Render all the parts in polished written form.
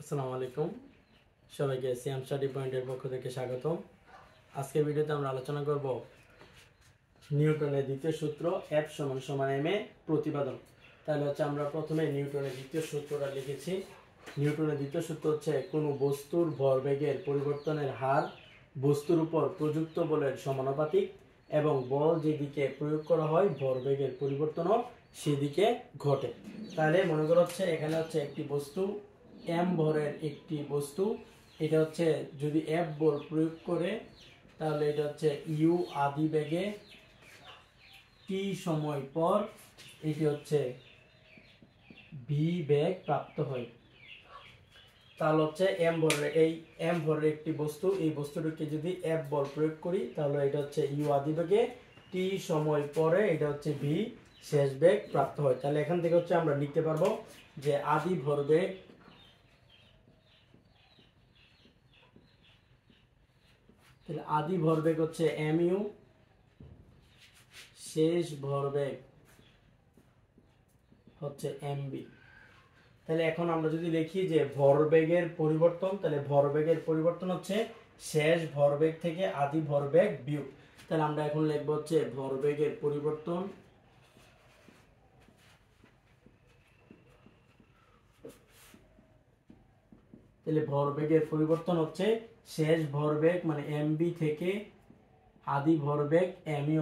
আসসালামু আলাইকুম, সবাইকে সিয়াম স্টাডি পয়েন্টের পক্ষ থেকে স্বাগতম। আজকের ভিডিওতে আমরা আলোচনা করব নিউটনের দ্বিতীয় সূত্র F = ma প্রতিপাদন। তাহলে আমরা প্রথমে নিউটনের দ্বিতীয় সূত্রটা লিখেছি। নিউটনের দ্বিতীয় সূত্র হচ্ছে কোনো বস্তুর ভরবেগের পরিবর্তনের হার বস্তুর উপর প্রযুক্ত বলের সমানুপাতিক এবং বল যেদিকে প্রয়োগ করা হয় ভরবেগের পরিবর্তনও সেদিকে ঘটে। তাহলে মনে করা হচ্ছে এখানে একটি বস্তু m ভরের একটি বস্তু, এটা যদি F বল প্রয়োগ করে তাহলে এটা u আদি বেগে t সময় পর এটি v বেগ প্রাপ্ত হয়। তাহলে m ভরের এই m ভরের একটি বস্তু, এই বস্তুটিকে যদি F বল প্রয়োগ করি তাহলে এটা u আদি বেগে t সময় পরে এটা v শেষ বেগ প্রাপ্ত হয়। তাহলে এখান থেকে আমরা লিখতে পারবো যে আদি ভরবেগ আদি ভরবেগ mu, শেষ ভরবেগ mv। তাহলে এখন আমরা যদি লিখি যে ভরবেগের পরিবর্তন, তাহলে ভরবেগের পরিবর্তন শেষ ভরবেগ থেকে আদি ভরবেগ বিয়োগ। তাহলে আমরা এখন লিখব ভরবেগের পরিবর্তন তাহলে ভরবেগের পরিবর্তন শেষ ভরবেগ মানে mv থেকে আদি ভরবেগ mi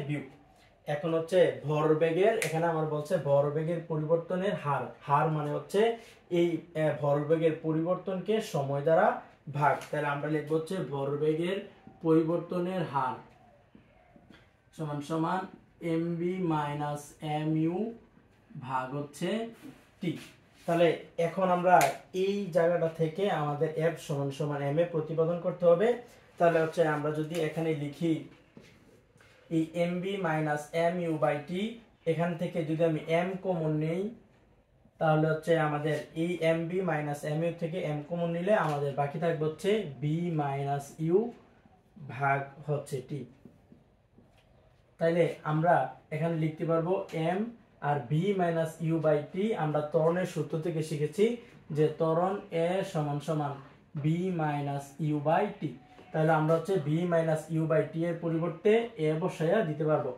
বিয়োগ। এখন ভরবেগের, এখানে আমার বলছে ভরবেগের পরিবর্তনের হার, হার মানে এই ভরবেগের পরিবর্তনকে সময় দ্বারা ভাগ। তাহলে আমরা লিখব ভরবেগের পরিবর্তনের হার সমান সমান mv - mu ভাগ t। তাহলে এখন আমরা এই জায়গাটা থেকে আমাদের F = ma প্রতিপাদন করতে হবে। তাহলে আমরা যদি এখানে লিখি এই mv - mu/t, এখান থেকে যদি আমি m কমন নেই তাহলে আমাদের এই mv - mu থেকে m কমন নিলে আমাদের বাকি থাকবে b - u ভাগ t। তাইলে আমরা এখানে লিখতে পারবো m আর b - u/t আমরা ত্বরণের সূত্র থেকে শিখেছি যে ত্বরণ a = b - u/t। তাহলে আমরা b - u/t এর পরিবর্তে a বসাইয়া দিতে পারবো।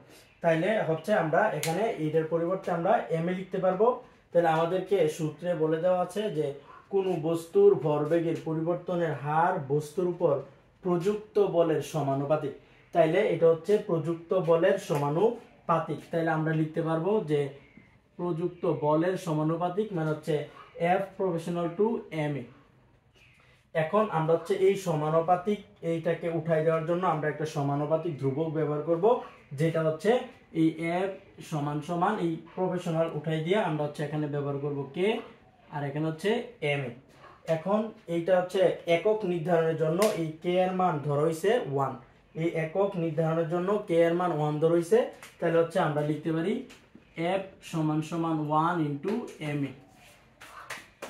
তাইলে আমরা এখানে এটার পরিবর্তে আমরা m এ লিখতে পারবো। তাহলে আমাদেরকে সূত্রে বলে দেওয়া আছে যে কোন বস্তুর ভরবেগের পরিবর্তনের হার বস্তুর উপর প্রযুক্ত বলের সমানুপাতিক। তাইলে এটা প্রযুক্ত বলের সমানুপাতিক। তাইলে আমরা লিখতে পারবো যে প্রযুক্ত বলের সমানুপাতিক মানে F ∝ ma। এখন আমরা এই সমানুপাতিক এইটাকে উঠাই দেওয়ার জন্য আমরা একটা সমানুপাতিক ধ্রুবক ব্যবহার করব, যেটা এই F = এই প্রফেশনাল উঠাই দিয়ে আমরা এখানে ব্যবহার করব k আর এখানে ma। এখন এইটা একক নির্ধারণের জন্য এই k এর মান ধরা হইছে 1। এই একক নির্ধারণের জন্য k এর মান 1 ধরা হইছে। তাহলে আমরা লিখতে পারি F = 1 * ma।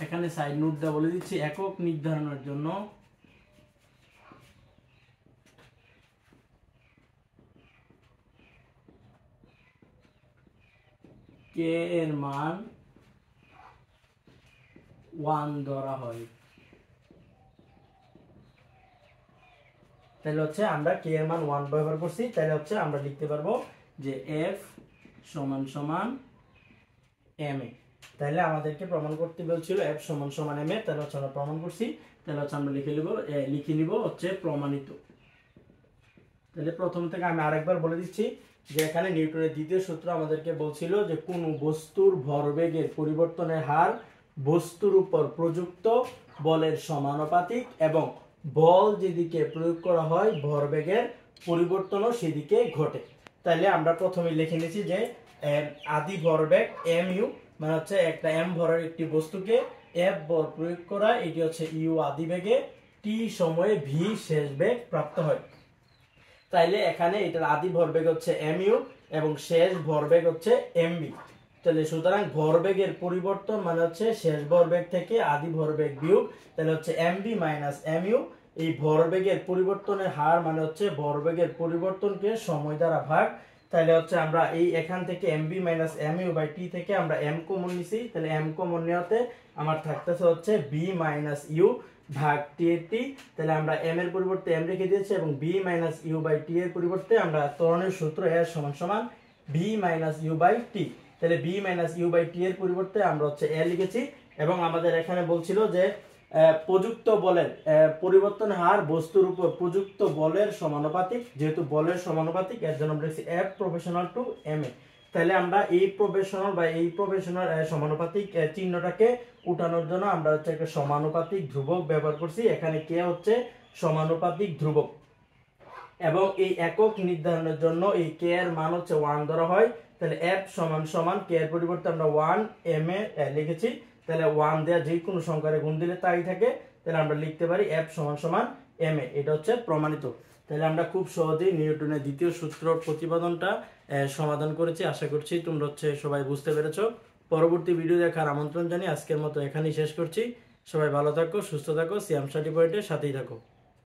এখানে সাইড নোটটা বলে দিচ্ছি, একক নির্ধারণের জন্য k এর মান 1 ধরা হয়। তাহলে আমরা k এর মান 1 ব্যবহার করছি। তাহলে আমরা লিখতে পারবো যে F = ma। তাহলে আমাদেরকে প্রমাণ করতে বলছিল F = ma। তাহলে আমরা প্রমাণ করছি। তাহলে আমরা লিখে নিব প্রমাণিত। তাহলে প্রথম থেকে আমি আরেকবার বলে দিচ্ছি যে এখানে নিউটনের দ্বিতীয় সূত্র আমাদেরকে বলছিল যে কোন বস্তুর ভরবেগের পরিবর্তনের হার বস্তুর উপর প্রযুক্ত বলের সমানুপাতিক এবং বল যেদিকে প্রয়োগ করা হয় ভরবেগের পরিবর্তনও সেদিকে ঘটে। তাহলে আমরা প্রথমে লিখে নিয়েছি যে আদি ভরবেগ mu মানে একটা m ভরের একটি বস্তুকে F বল প্রয়োগ করা, এটি u আদি বেগে t সময়ে v শেষ বেগ প্রাপ্ত হয়। তাইলে এখানে এটার আদি ভরবেগ mu এবং শেষ ভরবেগ mv। তাহলে সুতরাং ভরবেগের পরিবর্তন মানে শেষ ভরবেগ থেকে আদি ভরবেগ বিয়োগ। তাহলে mv - mu। এই ভরবেগের পরিবর্তনের হার মানে ভরবেগের পরিবর্তনকে সময় দ্বারা ভাগ। তাহলে হচ্ছে আমরা এই এখান থেকে mb minus mu by t থেকে আমরা m কমন নিছি, তাহলে m কমন নেওয়াতে আমার থাকতেছে হচ্ছে b মাইনাস u ভাগ t এর t। তাহলে আমরা m এর পরিবর্তে m রেখে দিয়েছি এবং b minus u by t এর পরিবর্তে আমরা ত্বরণের সূত্র a সমান সমান b minus u by t। তাহলে b minus u by t এর পরিবর্তে আমরা হচ্ছে a লিখেছি এবং আমাদের এখানে বলছিল যে প্রযুক্ত বলের পরিবর্তন হার বস্তুর উপর প্রযুক্ত বলের সমানুপাতিক, যেহেতু বলের সমানুপাতিক এর জন্য আমরা লিখছি F প্রফেশনাল টু ma। তাহলে আমরা এই প্রফেশনাল বা এই প্রফেশনাল সমানুপাতিক চিহ্নটাকে উঠানোর জন্য আমরা হচ্ছে একটা সমানুপাতিক ধ্রুবক ব্যবহার করছি। এখানে কে হচ্ছে সমানুপাতিক ধ্রুবক এবং এই একক নির্ধারণের জন্য এই কে এর মান হচ্ছে 1 ধরা হয়। তাহলে F সমান সমান কে এর পরিবর্তে আমরা 1 ma লিখেছি, তাহলে 1 দেয়া যে কোনো সংখ্যারে গুণ দিলে তাই থাকে, তাহলে আমরা লিখতে পারি F সমান সমান ma। এটা হচ্ছে প্রমাণিত। তাহলে আমরা খুব সহজেই নিউটনের দ্বিতীয় সূত্র প্রতিপাদনটা সমাধান করেছি। আশা করছি তোমরা হচ্ছে সবাই বুঝতে পেরেছো। পরবর্তী ভিডিও দেখার আমন্ত্রণ জানিয়ে আজকের মতো এখানেই শেষ করছি। সবাই ভালো থাকো, সুস্থ থাকো, সিয়াম স্টাডি পয়েন্টের সাথেই থাকো।